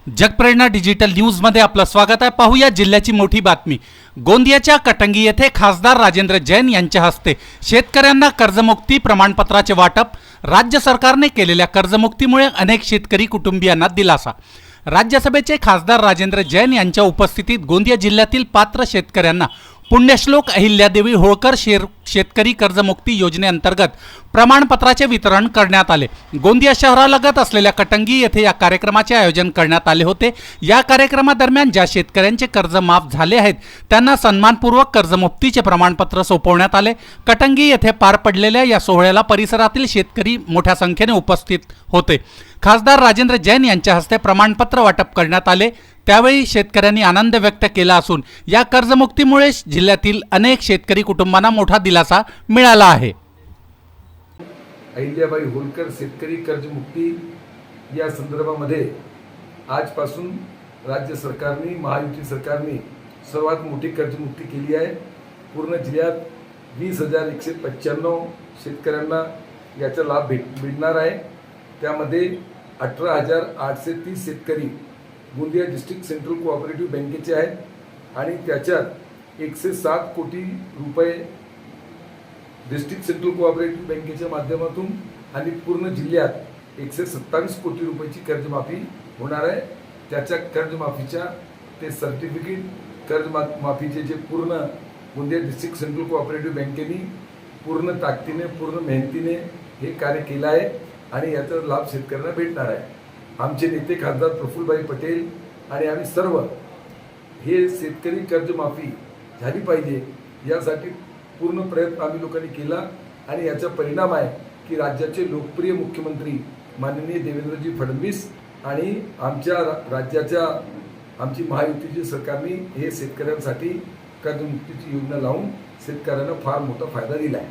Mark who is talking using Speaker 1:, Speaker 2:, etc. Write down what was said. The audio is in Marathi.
Speaker 1: जगप्रेरणा डिजिटल न्यूजमध्ये आपलं स्वागत आहे। पाहूया जिल्ह्याची मोठी बातमी। गोंदियाच्या कटंगी येथे खासदार राजेंद्र जैन यांच्या हस्ते शेतकऱ्यांना कर्जमुक्ती प्रमाणपत्राचे वाटप। राज्य सरकारने केलेल्या कर्जमुक्तीमुळे अनेक शेतकरी कुटुंबियांना दिलासा। राज्यसभेचे खासदार राजेंद्र जैन यांच्या उपस्थितीत गोंदिया जिल्ह्यातील पात्र शेतकऱ्यांना पुण्यश्लोक अहिल्यादेवी होळकर शेतकरी कर्जमुक्ती योजनेअंतर्गत प्रमाणपत्राचे वितरण करण्यात आले। गोंदिया शहरालगत असलेल्या कटंगी येथे या कार्यक्रमाचे आयोजन करण्यात आले होते। या कार्यक्रमादरम्यान ज्या शेतकऱ्यांचे कर्ज माफ झाले आहेत त्यांना सन्मानपूर्वक कर्जमुक्तीचे प्रमाणपत्र सोपवण्यात आले। कटंगी येथे पार पडलेल्या या सोहळ्याला परिसरातील शेतकरी मोठ्या संख्येने उपस्थित होते। खासदार राजेंद्र जैन यांच्या हस्ते प्रमाणपत्र वाटप करण्यात आले। त्यावेळी शेतकऱ्यांनी आनंद व्यक्त केला असून या कर्जमुक्तीमुळे जिल्ह्यातील अनेक शेतकरी कुटुंबांना मोठा दिलासा मिळाला आहे।
Speaker 2: अहिल्याबाई होळकर शेतकरी कर्जमुक्ती या संदर्भामध्ये आजपासून राज्य सरकारने महायुती सरकारने सर्वात मोठी कर्जमुक्ती केली आहे। पूर्ण जिल्ह्यात 20,195 शेतकऱ्यांना याचा लाभ मिळणार आहे। त्यामध्ये 18,830 शेतकरी गोंदिया डिस्ट्रिक्ट सेंट्रल कोऑपरेटिव्ह बँकेचे आहेत आणि त्याच्यात 107 कोटी रुपये डिस्ट्रिक्ट सेंट्रल कोऑपरेटिव्ह बँकेच्या माध्यमातून आणि पूर्ण जिल्ह्यात 127 कोटी रुपयाची कर्जमाफी होणार आहे। त्याच्या कर्जमाफीच्या ते सर्टिफिकेट कर्जमाफीचे जे पूर्ण गोंदिया डिस्ट्रिक्ट सेंट्रल कोऑपरेटिव्ह बँकेने पूर्ण ताकदीने पूर्ण मेहनतीने हे कार्य केलं आहे आणि याचा लाभ शेतकऱ्यांना भेटणार आहे। आमचे नेते खासदार प्रफुल्लभाई पटेल आणि आम्ही सर्व हे शेतकरी कर्जमाफी झाली पाहिजे यासाठी पूर्ण प्रयत्न आम्ही लोकांनी केला आणि याचा परिणाम आहे की राज्याचे लोकप्रिय मुख्यमंत्री माननीय देवेंद्रजी फडणवीस आणि आमच्या राज्याच्या आमची महायुतीची सरकारने हे शेतकऱ्यांसाठी कर्जमुक्तीची योजना लावून शेतकऱ्यांना फार मोठा फायदा दिला आहे।